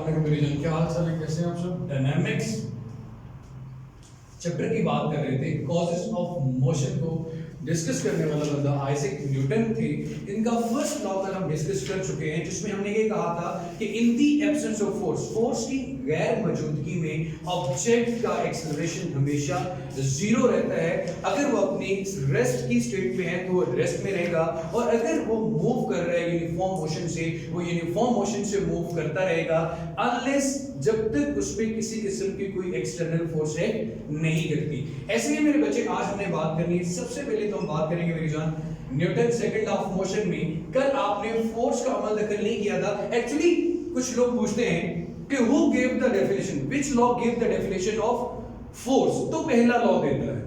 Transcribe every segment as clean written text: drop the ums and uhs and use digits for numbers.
Comparison क्या हाल चाल है, कैसे हैं आप सब? डायनामिक्स चैप्टर की बात कर रहे थे, कॉजेस ऑफ मोशन को डिस्कस करने वाला बंदा आइजैक न्यूटन थे। इनका फर्स्ट लॉ कल हम डिस्कस कर चुके हैं, जिसमें हमने ये कहा था कि in the absence of force, force की गैर मौजूदगी में ऑब्जेक्ट का एक्सेलरेशन हमेशा जीरो रहता है। अगर वो अपनी रेस्ट की स्टेट में है तो वो रेस्ट में रहेगा, और अगर वो मूव कर रहा है यूनिफॉर्म मोशन से, वो यूनिफॉर्म मोशन से मूव करता रहेगा अनलेस जब तक उसमें किसी किस्म की कोई एक्सटर्नल फोर्स एक्ट नहीं करती। ऐसे ही मेरे बच्चे आज हमने बात करनी है, सबसे पहले तो हम बात करेंगे मेरी जान Newton second law of motion में। कल आपने फोर्स का अमल दखल नहीं किया था। एक्चुअली कुछ लोग पूछते हैं कि who give the definition, which law give the definition of force, तो पहला लॉ देता है।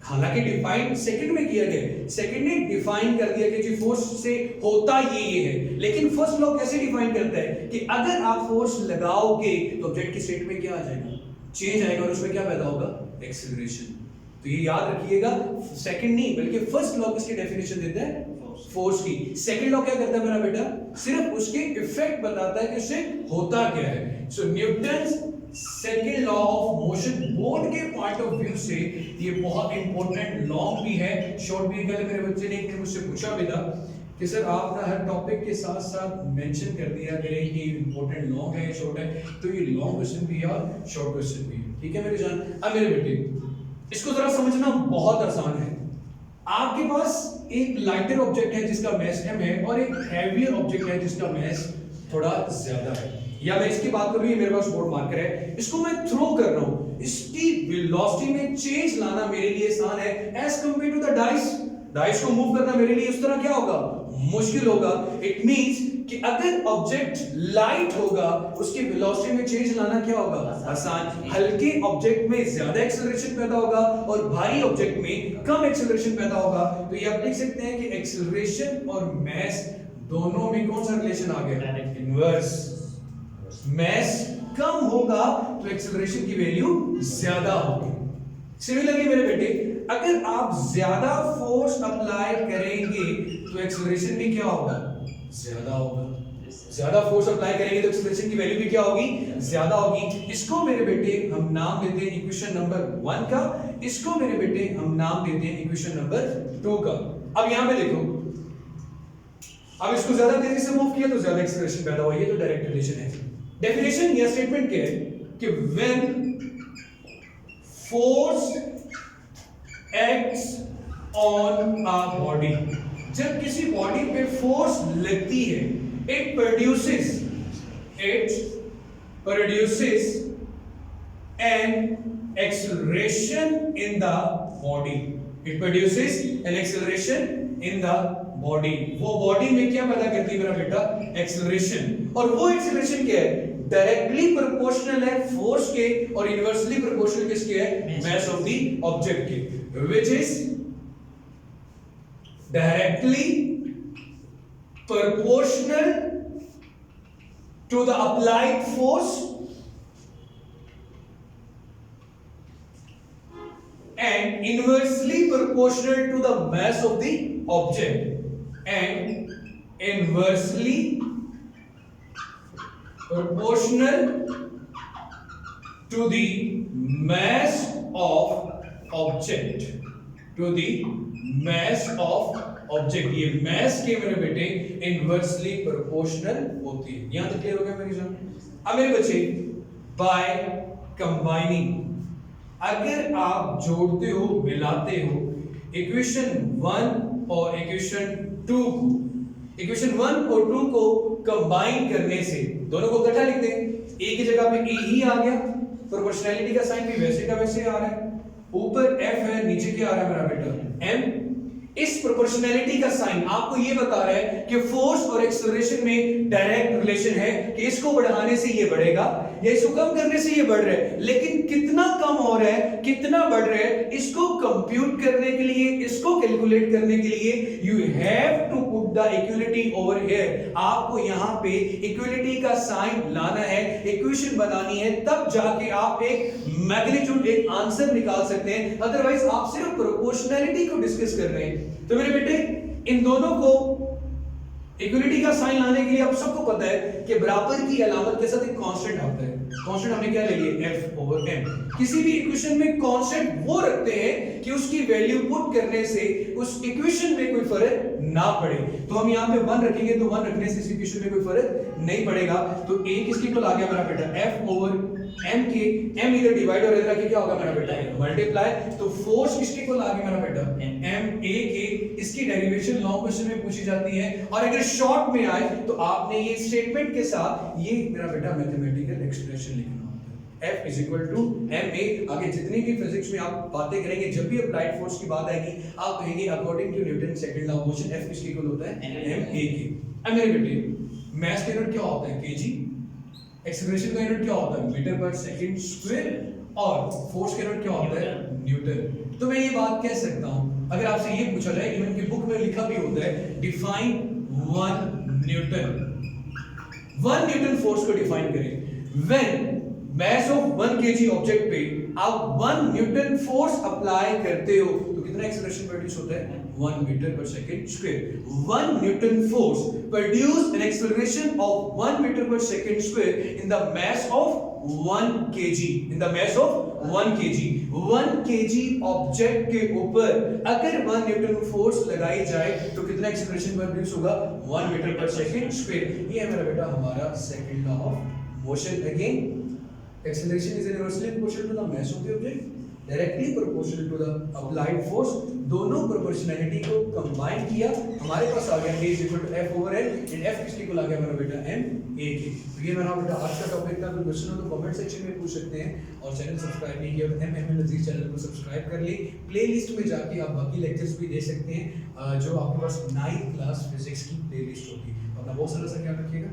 हालांकि डिफाइन सेकंड में किया गया, सेकंड ने डिफाइन कर दिया कि जी फोर्स से होता ये है, लेकिन फर्स्ट लॉ कैसे डिफाइन करता है कि अगर आप फोर्स लगाओगे तो ऑब्जेक्ट की स्टेट में क्या आ जाएगा, चेंज आएगा, और उसमें क्या पैदा होगा, एक्सेलरेशन। तो ये याद रखिएगा, सेकंड नहीं बल्कि फर्स्ट लॉ किसकी डेफिनेशन देता है, फोर्स की। सेकंड लॉ क्या करता है मेरा बेटा, सिर्फ उसके इफेक्ट बताता है कि उससे होता क्या है। So Newton second law of motion board के पॉइंट ऑफ व्यू से ये बहुत इंपॉर्टेंट, लॉन्ग भी है, शॉर्ट भी। कल मेरे बच्चे ने एक दिन मुझसे पूछा भी था कि सर आप ना हर टॉपिक के साथ साथ मेंशन कर दिया करें कि इंपॉर्टेंट लॉन्ग है शॉर्ट है, तो ये लॉन्ग क्वेश्चन भी है और शॉर्ट क्वेश्चन भी है। ठीक है मेरे जान। अब मेरे बेटे इसको जरा समझना बहुत आसान है। आपके पास एक लाइटर ऑब्जेक्ट है जिसका मास m है, और एक हैवियर ऑब्जेक्ट है जिसका मास थोड़ा ज्यादा है। या मैं इसकी बात करूं, ये मेरे पास बोर्ड मार्कर है, इसको मैं थ्रो कर रहा हूं, इसकी वेलोसिटी में चेंज लाना मेरे लिए आसान है as compared to the dice. Dice को मूव करना मेरे लिए उस तरह क्या होगा, मुश्किल होगा। इट मींस कि अगर ऑब्जेक्ट लाइट होगा उसकी वेलोसिटी में चेंज लाना क्या होगा, आसान। हल्के ऑब्जेक्ट में ज्यादा एक्सेलरेशन पैदा होगा और भारी ऑब्जेक्ट में कम एक्सेलरेशन पैदा होगा। तो ये आप देख सकते हैं कि एक्सेलरेशन और मास दोनों में कौन सा रिलेशन आ गया, इनवर्स। मास कम होगा तो एक्सेलरेशन की वैल्यू ज्यादा होगी। सिमिलरली मेरे बेटे, अगर आप ज्यादा फोर्स अप्लाई करेंगे तो एक्सेलरेशन भी क्या होगा, ज्यादा होगा। ज्यादा फोर्स अप्लाई करेंगे तो एक्सेलरेशन की वैल्यू भी क्या होगी, ज्यादा होगी। इसको मेरे बेटे हम नाम देते हैं इक्वेशन नंबर 1 का, इसको मेरे बेटे हम नाम देते हैं इक्वेशन नंबर 2 का। अब यहां पे देखो, अब इसको ज्यादा तेजी से मूव किया तो ज्यादा एक्सेलरेशन पैदा हुआ, ये तो डायरेक्ट रिलेशन है। डेफिनेशन या स्टेटमेंट क्या है कि when force acts on a body, जब किसी बॉडी पे फोर्स लगती है, it produces an acceleration in the body. It produces an acceleration in the body. वो बॉडी में क्या पैदा करती है मेरा बेटा, एक्सेलरेशन। और वो एक्सेलरेशन क्या है, डायरेक्टली प्रोपोर्शनल है फोर्स के, और इनवर्सली प्रोपोर्शनल किसके है, मास ऑफ द ऑब्जेक्ट के, which is directly proportional to the applied force and inversely proportional to the mass of the object, and inversely proportional to the mass of object, to the mass of object। ये mass के मेरे बेटे inversely proportional होती है। यहां तक clear हो गया मेरी जान। अब मेरे बच्चे, by combining, अगर आप जोड़ते हो, मिलाते हो इक्वेशन 1 और इक्वेशन 2 को, इक्वेशन 1 और 2 को कंबाइन करने से, दोनों को इकट्ठा लिख दें, ए की जगह पे ए ही आ गया, प्रोपोर्शनैलिटी का साइन भी वैसे का वैसे आ रहा है, ऊपर एफ है, नीचे क्या आ रहा है मेरा बेटा, एम। इस प्रोपोर्शनैलिटी का साइन आपको ये बता रहा है कि फोर्स और एक्सेलरेशन में डायरेक्ट रिलेशन है, कि इसको बढ़ाने से ये बढ़ेगा या इसको कम करने से ये बढ़ रहा है। लेकिन कितना कम हो रहा है, कितना बढ़ रहा है, इसको कंप्यूट करने के लिए, इसको कैलकुलेट करने के लिए you have to put the equality over here. आपको यहां पे इक्वलिटी का साइन लाना है, इक्वेशन बनानी है, तब जाके आप एक मैग्नीट्यूड, एक आंसर निकाल सकते हैं। अदरवाइज आप सिर्फ प्रोपोर्शनैलिटी को डिस्कस कर रहे हैं। तो मेरे बेटे इन दोनों को इक्वलिटी का साइन लाने के लिए आप सबको पता है कि बराबर की अलामत के साथ एक कांस्टेंट आता है। कांस्टेंट हमने क्या ले लिया f ओवर m। किसी भी इक्वेशन में कांस्टेंट वो रखते हैं कि उसकी वैल्यू पुट करने से उस इक्वेशन में कोई फर्क ना पड़े। तो हम यहाँ पे 1 रखेंगे तो 1 रखने से इस इक्वेशन में कोई फर्क नहीं पड़ेगा। तो a किसके इक्वल आ गया मेरा बेटा f ओवर m के, m इधर डिवाइड और इधर आके क्या होगा मेरा बेटा मल्टीप्लाई। तो फोर्स किसके इक्वल आ गया मेरा बेटा m a के। इसकी डेरिवेशन लॉन्ग क्वेश्चन में पूछी जाती है और अगर शॉर्ट में आए तो आपने ये स्टेटमेंट के साथ ये मेरा बेटा मैथमेटिकल एक्सप्रेशन लिखना होता है। F is equal to ma। आगे जितनी भी फिजिक्स में आप बातें करेंगे, जब भी अप्लाइड फोर्स की बात आएगी आप कहेंगे according to Newton second law of motion F किसके इक्वल होता है ma के। अब मेरे बेटे मास का यूनिट क्या होता है kg, एक्सेलरेशन का यूनिट क्या होता है मीटर पर सेकंड स्क्वायर और फोर्स का यूनिट क्या होता है न्यूटन। तो मैं ये बात कह सकता हूं अगर आपसे ये पूछा जाए, इवन की बुक में लिखा भी होता है डिफाइन 1 न्यूटन फोर्स को डिफाइन करें। When mass of 1 KG object पे आप 1 न्यूटन फोर्स अप्लाई करते हो तो कितना एक्सेलरेशन प्रोड्यूस होता है 1 metre per second square. 1 Newton force produce an acceleration of 1 metre per second square in the mass of 1 kg, in the mass of 1 kg। 1 kg object के ऊपर अगर 1 Newton force लगाई जाए तो कितना एक्सेलरेशन प्रोड्यूस होगा 1 मीटर पर सेकंड स्क्वायर। ये है मेरा बेटा हमारा second law of motion. Again acceleration is inversely proportional to the mass of the object, directly proportional to the applied force। दोनों प्रोपोर्शनैलिटी को कंबाइन किया, हमारे पास आ गया a is equal to f over l and f किसके equal आ गया मेरा बेटा m a के। तो ये मेरा बेटा आज का टॉपिक था। कोई क्वेश्चन हो तो कमेंट सेक्शन में पूछ सकते हैं और चैनल सब्सक्राइब नहीं किया तो एम नज़ीर चैनल को सब्सक्राइब कर ले। प्लेलिस्ट में जाके आप बाकी लेक्चर्स भी दे सकते हैं जो आपके पास 9th क्लास फिजिक्स की प्लेलिस्ट होगी। अपना बहुत सारा सा ख्याल रखिएगा।